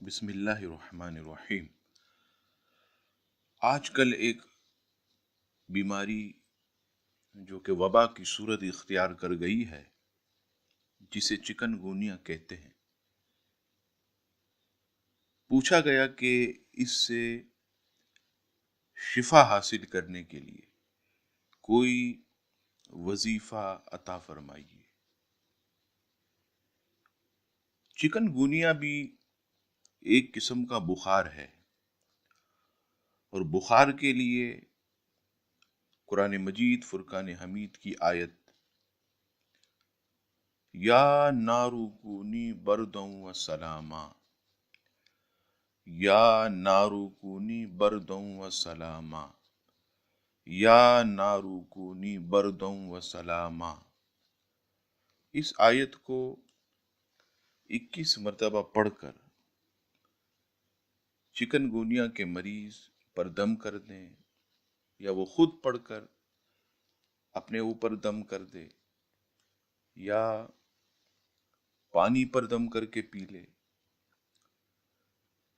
بسم اللہ الرحمن الرحیم۔ آج کل ایک بیماری جو کہ وبا کی صورت اختیار کر گئی ہے، جسے چکن گونیا کہتے ہیں، پوچھا گیا کہ اس سے شفا حاصل کرنے کے لیے کوئی وظیفہ عطا فرمائیے۔ چکن گونیا بھی ایک قسم کا بخار ہے، اور بخار کے لیے قرآن مجید فرقان حمید کی آیت یا نارو کونی بردوں و سلاما، یا نارو کونی بردوں و سلاما، یا نارو کونی بردوں و سلاما، اس آیت کو 21 مرتبہ پڑھ کر چکن گونیا کے مریض پر دم کر دیں، یا وہ خود پڑھ کر اپنے اوپر دم کر دے، یا پانی پر دم کر کے پی لے۔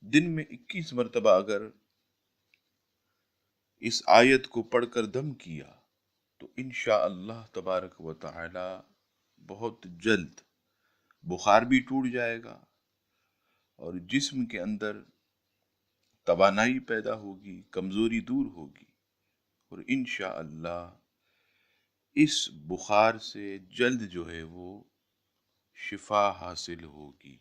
دن میں 21 مرتبہ اگر اس آیت کو پڑھ کر دم کیا تو انشاءاللہ تبارک و تعالی بہت جلد بخار بھی ٹوٹ جائے گا، اور جسم کے اندر توانائی پیدا ہوگی، کمزوری دور ہوگی، اور انشاءاللہ اس بخار سے جلد جو ہے وہ شفا حاصل ہوگی۔